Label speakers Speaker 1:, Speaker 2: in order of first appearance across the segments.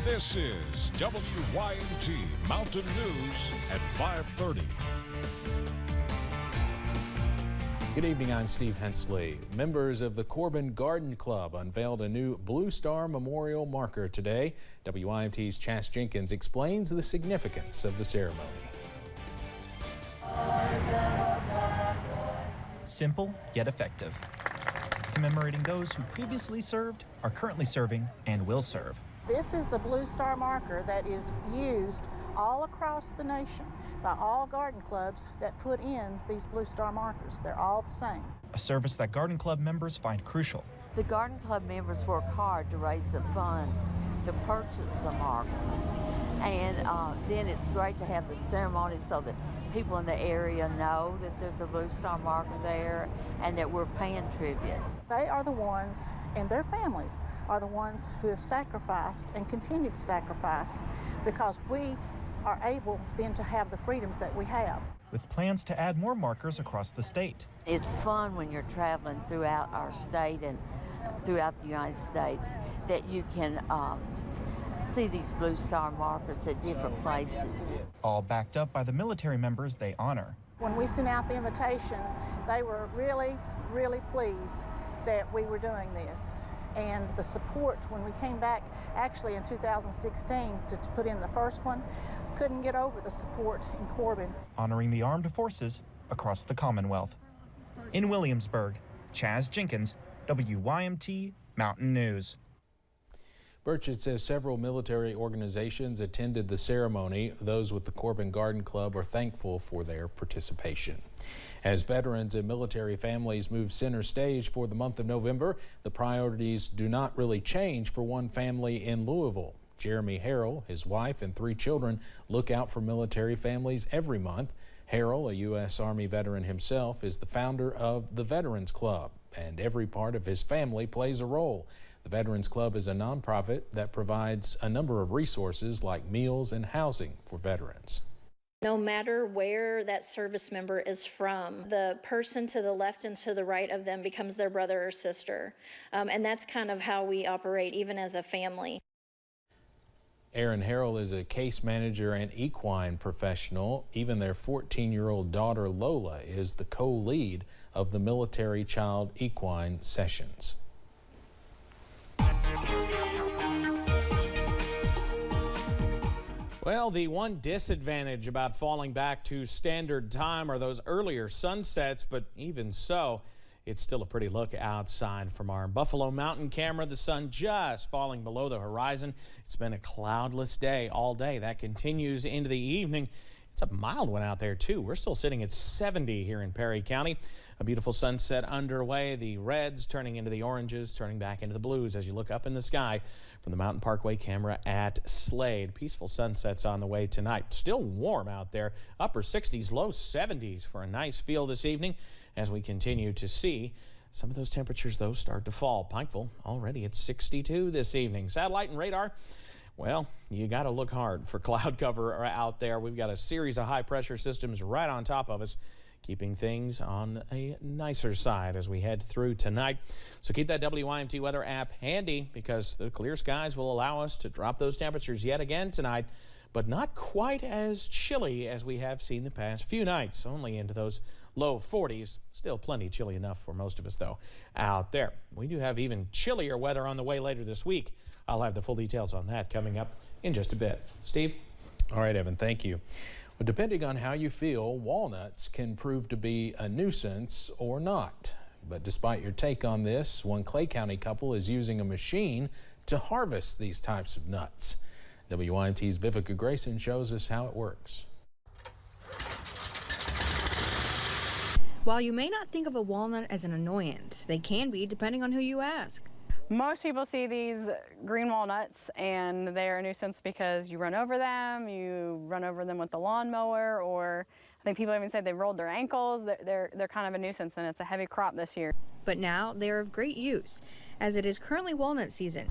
Speaker 1: This is WYMT Mountain News at 5:30.
Speaker 2: Good evening, I'm Steve Hensley. Members of the Corbin Garden Club unveiled a new Blue Star Memorial marker today. WYMT's Chas Jenkins explains the significance of the ceremony.
Speaker 3: Simple yet effective, commemorating those who previously served, are currently serving, and will serve.
Speaker 4: This is the Blue Star marker that is used all across the nation by all garden clubs that put in these Blue Star markers. They're all the same.
Speaker 3: A service that garden club members find crucial.
Speaker 5: The garden club members work hard to raise the funds to purchase the markers. And then it's great to have the ceremony so that people in the area know that there's a Blue Star marker there and that we're paying tribute.
Speaker 4: They are the ones, and their families are the ones who have sacrificed and continue to sacrifice because we are able then to have the freedoms that we have.
Speaker 3: With plans to add more markers across the state.
Speaker 5: It's fun when you're traveling throughout our state and throughout the United States that you can see these Blue Star markers at different places.
Speaker 3: All backed up by the military members they honor.
Speaker 4: When we sent out the invitations, they were really, really pleased that we were doing this. And the support when we came back actually in 2016 to put in the first one, couldn't get over the support in Corbin.
Speaker 3: Honoring the armed forces across the Commonwealth. In Williamsburg, Chas Jenkins, WYMT Mountain News.
Speaker 2: Burchett says several military organizations attended the ceremony. Those with the Corbin Garden Club are thankful for their participation. As veterans and military families move center stage for the month of November, the priorities do not really change for one family in Louisville. Jeremy Harrell, his wife, and 3 children look out for military families every month. Harrell, a U.S. Army veteran himself, is the founder of the Veterans Club, and every part of his family plays a role. The Veterans Club is a nonprofit that provides a number of resources like meals and housing for veterans.
Speaker 6: No matter where that service member is from, the person to the left and to the right of them becomes their brother or sister. And that's kind of how we operate, even as a family.
Speaker 2: Aaron Harrell is a case manager and equine professional. Even their 14-year-old daughter Lola is the co-lead of the Military Child Equine Sessions.
Speaker 7: Well, the one disadvantage about falling back to standard time are those earlier sunsets, but even so, it's still a pretty look outside from our Buffalo Mountain camera. The sun just falling below the horizon. It's been a cloudless day all day. That continues into the evening. It's a mild one out there, too. We're still sitting at 70 here in Perry County. A beautiful sunset underway. The reds turning into the oranges, turning back into the blues as you look up in the sky from the Mountain Parkway camera at Slade. Peaceful sunsets on the way tonight. Still warm out there. Upper 60s, low 70s for a nice feel this evening as we continue to see some of those temperatures, though, start to fall. Pikeville already at 62 this evening. Satellite and radar. Well, you got to look hard for cloud cover out there. We've got a series of high-pressure systems right on top of us, keeping things on a nicer side as we head through tonight. So keep that WYMT weather app handy because the clear skies will allow us to drop those temperatures yet again tonight, but not quite as chilly as we have seen the past few nights, only into those low 40s. Still plenty chilly enough for most of us, though, out there. We do have even chillier weather on the way later this week. I'll have the full details on that coming up in just a bit. Steve?
Speaker 2: All right, Evan, thank you. Well, depending on how you feel, walnuts can prove to be a nuisance or not. But despite your take on this, one Clay County couple is using a machine to harvest these types of nuts. WYMT's Vivica Grayson shows us how it works.
Speaker 8: While you may not think of a walnut as an annoyance, they can be depending on who you ask.
Speaker 9: Most people see these green walnuts and they're a nuisance because you run over them with the lawnmower, or I think people even say they rolled their ankles. They're kind of a nuisance, and it's a heavy crop this year.
Speaker 8: But now they are of great use, as it is currently walnut season,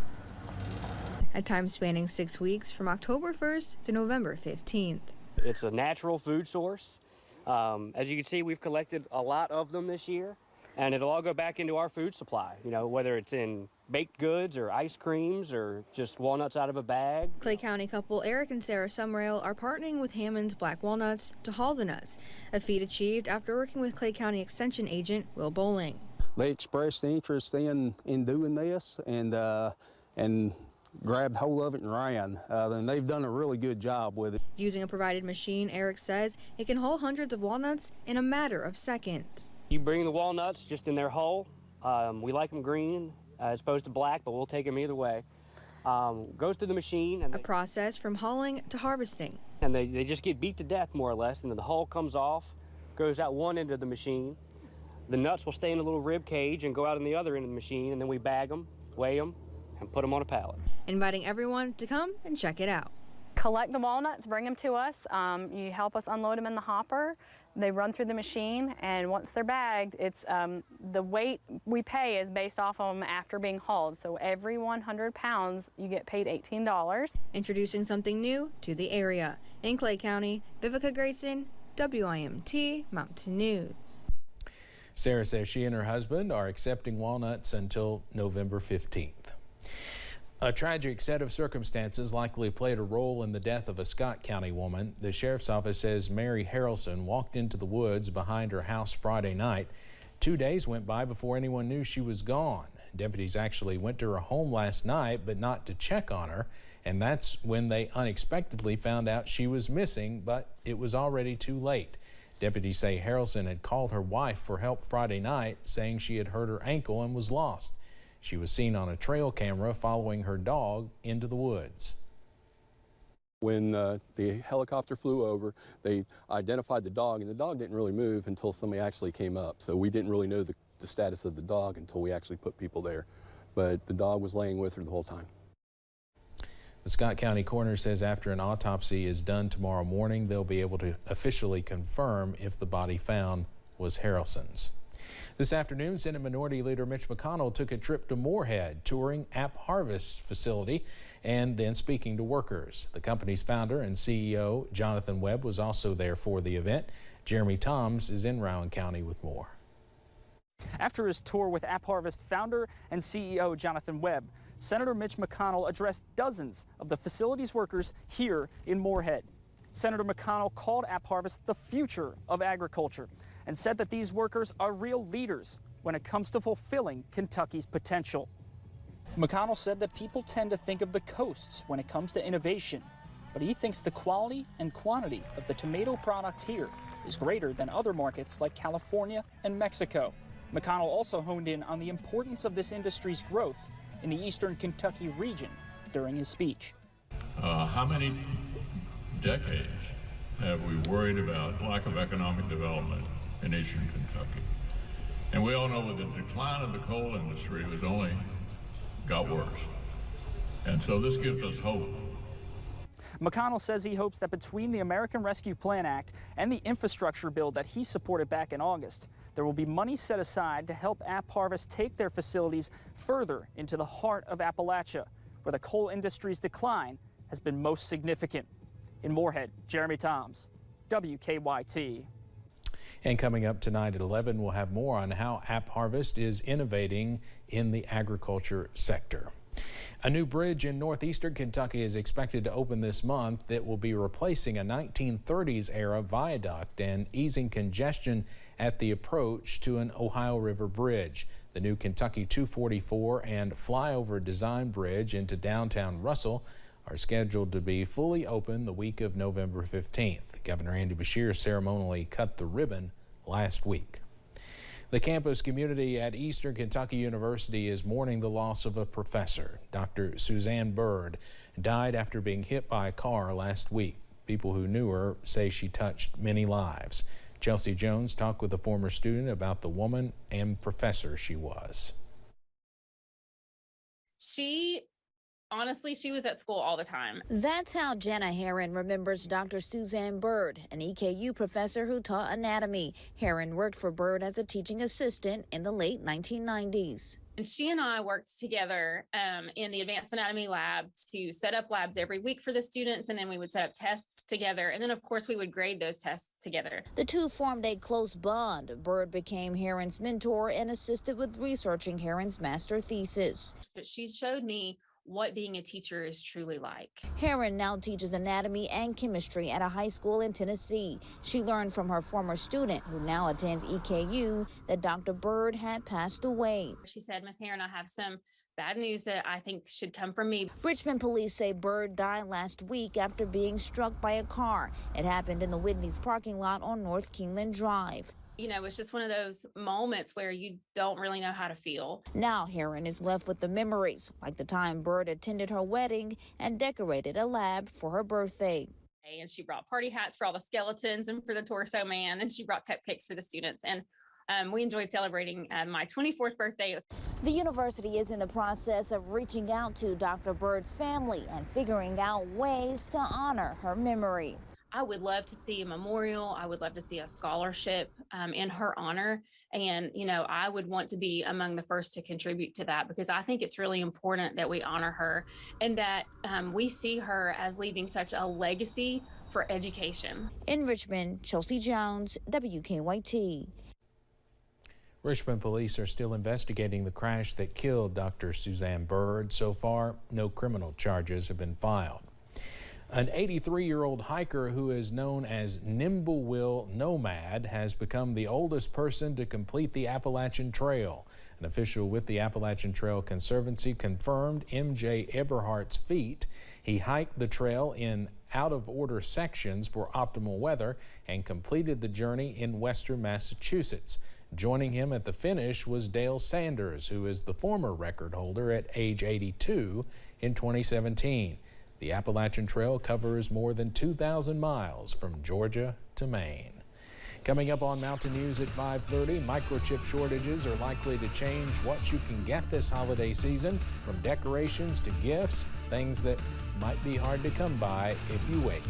Speaker 8: at times spanning 6 weeks from October 1st to November 15th.
Speaker 10: It's a natural food source. As you can see, we've collected a lot of them this year, and it'll all go back into our food supply, you know, whether it's in baked goods or ice creams or just walnuts out of a bag.
Speaker 8: Clay County couple Eric and Sarah Sumrail are partnering with Hammond's Black Walnuts to haul the nuts, a feat achieved after working with Clay County Extension agent Will Bowling.
Speaker 11: They expressed interest in doing this and grabbed hold of it and ran. And they've done a really good job with it.
Speaker 8: Using a provided machine, Eric says it can haul hundreds of walnuts in a matter of seconds.
Speaker 10: You bring the walnuts just in their hull. We like them green as opposed to black, but we'll take them either way. Goes through the machine. And
Speaker 8: a process from hauling to harvesting.
Speaker 10: And they just get beat to death more or less, and then the hull comes off, goes out one end of the machine. The nuts will stay in a little rib cage and go out on the other end of the machine, and then we bag them, weigh them, and put them on a pallet.
Speaker 8: Inviting everyone to come and check it out.
Speaker 9: Collect the walnuts, bring them to us. You help us unload them in the hopper. They run through the machine, and once they're bagged, it's the weight we pay is based off of them after being hauled. So every 100 pounds, you get paid $18.
Speaker 8: Introducing something new to the area. In Clay County, Vivica Grayson, WIMT Mountain News.
Speaker 2: Sarah says she and her husband are accepting walnuts until November 15th. A tragic set of circumstances likely played a role in the death of a Scott County woman. The sheriff's office says Mary Harrelson walked into the woods behind her house Friday night. 2 days went by before anyone knew she was gone. Deputies actually went to her home last night, but not to check on her, and that's when they unexpectedly found out she was missing, but it was already too late. Deputies say Harrelson had called her wife for help Friday night, saying she had hurt her ankle and was lost. She was seen on a trail camera following her dog into the woods.
Speaker 11: When the helicopter flew over, they identified the dog, and the dog didn't really move until somebody actually came up. So we didn't really know the status of the dog until we actually put people there. But the dog was laying with her the whole time.
Speaker 2: The Scott County coroner says after an autopsy is done tomorrow morning, they'll be able to officially confirm if the body found was Harrelson's. This afternoon, Senate Minority Leader Mitch McConnell took a trip to Moorhead, touring App Harvest facility and then speaking to workers. The company's founder and CEO, Jonathan Webb, was also there for the event. Jeremy Toms is in Rowan County with more.
Speaker 12: After his tour with App Harvest founder and CEO Jonathan Webb, Senator Mitch McConnell addressed dozens of the facility's workers here in Moorhead. Senator McConnell called App Harvest the future of agriculture and said that these workers are real leaders when it comes to fulfilling Kentucky's potential. McConnell said that people tend to think of the coasts when it comes to innovation, but he thinks the quality and quantity of the tomato product here is greater than other markets like California and Mexico. McConnell also honed in on the importance of this industry's growth in the eastern Kentucky region during his speech.
Speaker 13: How many decades have we worried about lack of economic development in eastern Kentucky? And we all know with the decline of the coal industry, it was only got worse. And so this gives us hope.
Speaker 12: McConnell says he hopes that between the American Rescue Plan Act and the infrastructure bill that he supported back in August, there will be money set aside to help App Harvest take their facilities further into the heart of Appalachia, where the coal industry's decline has been most significant. In Moorhead, Jeremy Toms, WKYT.
Speaker 2: And coming up tonight at 11, we'll have more on how App Harvest is innovating in the agriculture sector. A new bridge in northeastern Kentucky is expected to open this month that will be replacing a 1930s era viaduct and easing congestion at the approach to an Ohio River bridge. The new Kentucky 244 and flyover design bridge into downtown Russell are scheduled to be fully open the week of November 15th. Governor Andy Beshear ceremonially cut the ribbon last week. The campus community at Eastern Kentucky University is mourning the loss of a professor. Dr. Suzanne Bird died after being hit by a car last week. People who knew her say she touched many lives. Chelsea Jones talked with a former student about the woman and professor she was.
Speaker 14: Honestly, she was at school all the time.
Speaker 15: That's how Jenna Herron remembers Dr. Suzanne Bird, an EKU professor who taught anatomy. Herron worked for Bird as a teaching assistant in the late 1990s.
Speaker 14: And she and I worked together in the advanced anatomy lab to set up labs every week for the students, and then we would set up tests together, and then of course we would grade those tests together.
Speaker 15: The two formed a close bond. Bird became Heron's mentor and assisted with researching Heron's master thesis.
Speaker 14: But she showed me what being a teacher is truly like.
Speaker 15: Heron now teaches anatomy and chemistry at a high school in Tennessee. She learned from her former student, who now attends EKU, that Dr. Bird had passed away.
Speaker 14: She said, "Miss Heron, I have some bad news that I think should come from me."
Speaker 15: Richmond police say Bird died last week after being struck by a car. It happened in the Whitney's parking lot on North Keeneland Drive.
Speaker 14: You know, it's just one of those moments where you don't really know how to feel.
Speaker 15: Now Heron is left with the memories, like the time Bird attended her wedding and decorated a lab for her birthday.
Speaker 14: And she brought party hats for all the skeletons and for the torso man, and she brought cupcakes for the students. And we enjoyed celebrating my 24th birthday.
Speaker 15: The university is in the process of reaching out to Dr. Bird's family and figuring out ways to honor her memory.
Speaker 14: I would love to see a memorial. I would love to see a scholarship in her honor. And, you know, I would want to be among the first to contribute to that, because I think it's really important that we honor her and that we see her as leaving such a legacy for education.
Speaker 15: In Richmond, Chelsea Jones, WKYT.
Speaker 2: Richmond police are still investigating the crash that killed Dr. Suzanne Bird. So far, no criminal charges have been filed. An 83-year-old hiker who is known as Nimble Nomad has become the oldest person to complete the Appalachian Trail. An official with the Appalachian Trail Conservancy confirmed MJ Eberhardt's feat. He hiked the trail in out-of-order sections for optimal weather and completed the journey in western Massachusetts. Joining him at the finish was Dale Sanders, who is the former record holder at age 82 in 2017. The Appalachian Trail covers more than 2,000 miles from Georgia to Maine. Coming up on Mountain News at 5:30, microchip shortages are likely to change what you can get this holiday season, from decorations to gifts, things that might be hard to come by if you wait.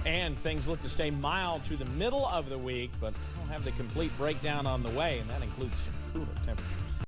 Speaker 7: And things look to stay mild through the middle of the week, but we'll have the complete breakdown on the way, and that includes some cooler temperatures.